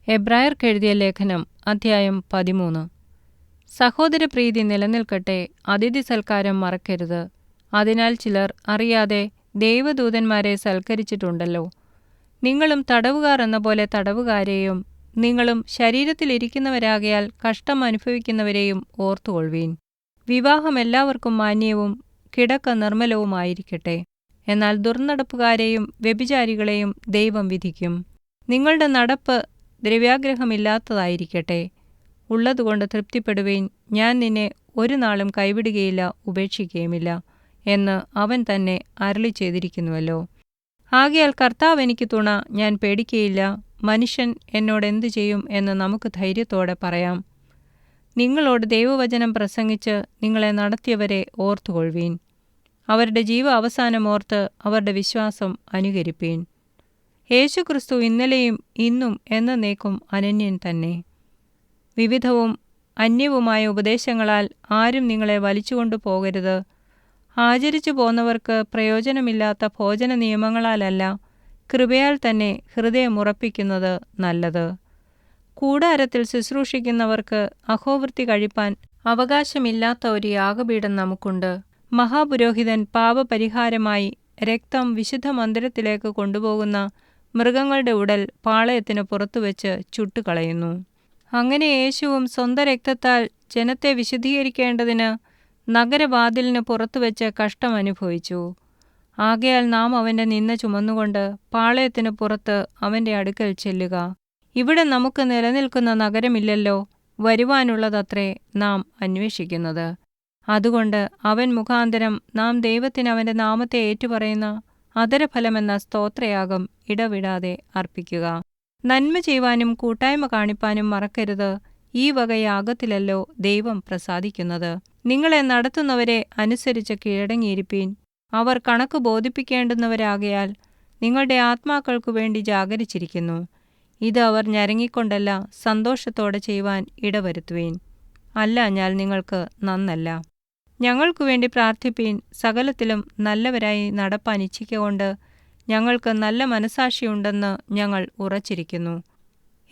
എബ്രായർക്കെഴുതിയ ലേഖനം അധ്യായം 13. സഹോദരപ്രീതി നിലനിൽക്കട്ടെ, അതിഥി സൽക്കാരം മറക്കരുത്. അതിനാൽ ചിലർ അറിയാതെ ദൈവദൂതന്മാരെ സൽക്കരിച്ചിട്ടുണ്ടല്ലോ. നിങ്ങളും തടവുകാർ എന്ന പോലെ തടവുകാരെയും നിങ്ങളും ശരീരത്തിലിരിക്കുന്നവരാകയാൽ കഷ്ടം അനുഭവിക്കുന്നവരെയും ഓർത്തുകൊള്ളുവീൻ. വിവാഹം എല്ലാവർക്കും മാന്യവും കിടക്ക നിർമ്മലവുമായിരിക്കട്ടെ. എന്നാൽ ദുർനടപ്പുകാരെയും വ്യഭിചാരികളെയും ദൈവം വിധിക്കും. നിങ്ങളുടെ നടപ്പ് ദ്രവ്യാഗ്രഹമില്ലാത്തതായിരിക്കട്ടെ. ഉള്ളതുകൊണ്ട് തൃപ്തിപ്പെടുവീൻ. ഞാൻ നിന്നെ ഒരു നാളും കൈവിടുകയില്ല, ഉപേക്ഷിക്കുകയുമില്ല എന്ന് അവൻ തന്നെ അരുളി ചെയ്തിരിക്കുന്നുവല്ലോ. ആകയാൽ കർത്താവ് എനിക്ക് തുണ, ഞാൻ പേടിക്കയില്ല. മനുഷ്യൻ എന്നോടെന്തു ചെയ്യും എന്ന് നമുക്ക് ധൈര്യത്തോടെ പറയാം. നിങ്ങളോട് ദൈവവചനം പ്രസംഗിച്ച് നിങ്ങളെ നടത്തിയവരെ ഓർത്തുകൊള്ളുവീൻ. അവരുടെ ജീവ അവസാനം ഓർത്ത് അവരുടെ വിശ്വാസം അനുകരിപ്പീൻ. യേശുക്രിസ്തു ഇന്നലെയും ഇന്നും എന്നേക്കും അനന്യൻ തന്നെ. വിവിധവും അന്യവുമായ ഉപദേശങ്ങളാൽ ആരും നിങ്ങളെ വലിച്ചുകൊണ്ടു പോകരുത്. ആചരിച്ചു പോന്നവർക്ക് പ്രയോജനമില്ലാത്ത ഭോജന നിയമങ്ങളാലല്ല, കൃപയാൽ തന്നെ ഹൃദയമുറപ്പിക്കുന്നത് നല്ലത്. കൂടാരത്തിൽ ശുശ്രൂഷിക്കുന്നവർക്ക് അഹോവൃത്തി കഴിപ്പാൻ അവകാശമില്ലാത്ത ഒരു യാഗപീഠം നമുക്കുണ്ട്. മഹാപുരോഹിതൻ പാപപരിഹാരമായി രക്തം വിശുദ്ധ മന്ദിരത്തിലേക്ക് കൊണ്ടുപോകുന്ന മൃഗങ്ങളുടെ ഉടൽ പാളയത്തിന് പുറത്തുവച്ച് ചുട്ടുകളയുന്നു. അങ്ങനെ യേശുവും സ്വന്തം രക്തത്താൽ ജനത്തെ വിശുദ്ധീകരിക്കേണ്ടതിന് നഗരവാതിലിന് പുറത്തുവച്ച് കഷ്ടം അനുഭവിച്ചു. ആകയാൽ നാം അവൻ്റെ നിന്ദ ചുമന്നുകൊണ്ട് പാളയത്തിന് പുറത്ത് അവൻ്റെ അടുക്കൽ ചെല്ലുക. ഇവിടെ നമുക്ക് നിലനിൽക്കുന്ന നഗരമില്ലല്ലോ, വരുവാനുള്ളതത്രേ നാം അന്വേഷിക്കുന്നത്. അതുകൊണ്ട് അവൻ മുഖാന്തരം നാം ദൈവത്തിന് അവൻ്റെ നാമത്തെ ഏറ്റുപറയുന്ന അധരഫലമെന്ന സ്തോത്രയാഗം ഇടവിടാതെ അർപ്പിക്കുക. നന്മ ചെയ്യുവാനും കൂട്ടായ്മ കാണിപ്പാനും മറക്കരുത്. ഈ വക യാഗത്തിലല്ലോ ദൈവം പ്രസാദിക്കുന്നത്. നിങ്ങളെ നടത്തുന്നവരെ അനുസരിച്ച് കീഴടങ്ങിയിരിപ്പീൻ. അവർ കണക്ക് ബോധിപ്പിക്കേണ്ടുന്നവരാകയാൽ നിങ്ങളുടെ ആത്മാക്കൾക്കു വേണ്ടി ജാഗരിച്ചിരിക്കുന്നു. ഇത് അവർ ഞരങ്ങിക്കൊണ്ടല്ല, സന്തോഷത്തോടെ ചെയ്യുവാൻ ഇടവരുത്തുവീൻ. അല്ലാഞ്ഞാൽ നിങ്ങൾക്ക് നന്നല്ല. ഞങ്ങൾക്കു വേണ്ടി പ്രാർത്ഥിപ്പീൻ. സകലത്തിലും നല്ലവരായി നടപ്പാൻ ഇച്ഛിക്കൊണ്ട് ഞങ്ങൾക്ക് നല്ല മനസാക്ഷിയുണ്ടെന്ന് ഞങ്ങൾ ഉറച്ചിരിക്കുന്നു.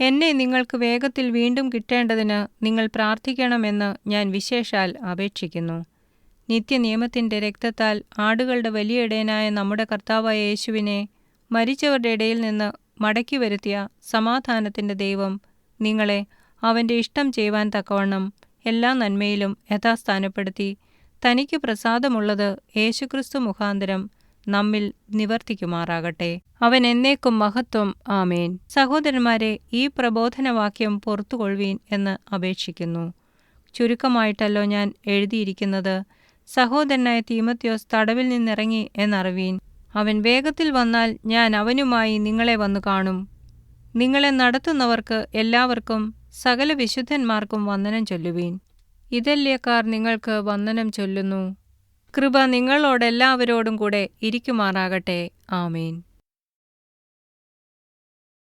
എന്നെ നിങ്ങൾക്ക് വേഗത്തിൽ വീണ്ടും കിട്ടേണ്ടതിന് നിങ്ങൾ പ്രാർത്ഥിക്കണമെന്ന് ഞാൻ വിശേഷാൽ അപേക്ഷിക്കുന്നു. നിത്യനിയമത്തിൻ്റെ രക്തത്താൽ ആടുകളുടെ വലിയ ഇടയനായ നമ്മുടെ കർത്താവായ യേശുവിനെ മരിച്ചവരുടെ ഇടയിൽ നിന്ന് മടക്കി വരുത്തിയ സമാധാനത്തിൻ്റെ ദൈവം നിങ്ങളെ അവൻ്റെ ഇഷ്ടം ചെയ്യുവാൻ തക്കവണ്ണം എല്ലാ നന്മയിലും യഥാസ്ഥാനപ്പെടുത്തി തനിക്ക് പ്രസാദമുള്ളത് യേശുക്രിസ്തു മുഖാന്തരം നമ്മിൽ നിവർത്തിക്കുമാറാകട്ടെ. അവൻ എന്നേക്കും മഹത്വം. ആമേൻ. സഹോദരന്മാരെ, ഈ പ്രബോധനവാക്യം പൊറുത്തുകൊള്ളുവീൻ എന്ന് അപേക്ഷിക്കുന്നു. ചുരുക്കമായിട്ടല്ലോ ഞാൻ എഴുതിയിരിക്കുന്നത്. സഹോദരനായ തീമോഥെയോസ് തടവിൽ നിന്നിറങ്ങി എന്നറിവീൻ. അവൻ വേഗത്തിൽ വന്നാൽ ഞാൻ അവനുമായി നിങ്ങളെ വന്നു കാണും. നിങ്ങളെ നടത്തുന്നവർക്ക് എല്ലാവർക്കും സകല വിശുദ്ധന്മാർക്കും വന്ദനം ചൊല്ലുവീൻ. ഇതല്യക്കാർ നിങ്ങൾക്ക് വന്ദനം ചൊല്ലുന്നു. കൃപ നിങ്ങളോടെല്ലാവരോടും കൂടെ ഇരിക്കുമാറാകട്ടെ. ആമേൻ.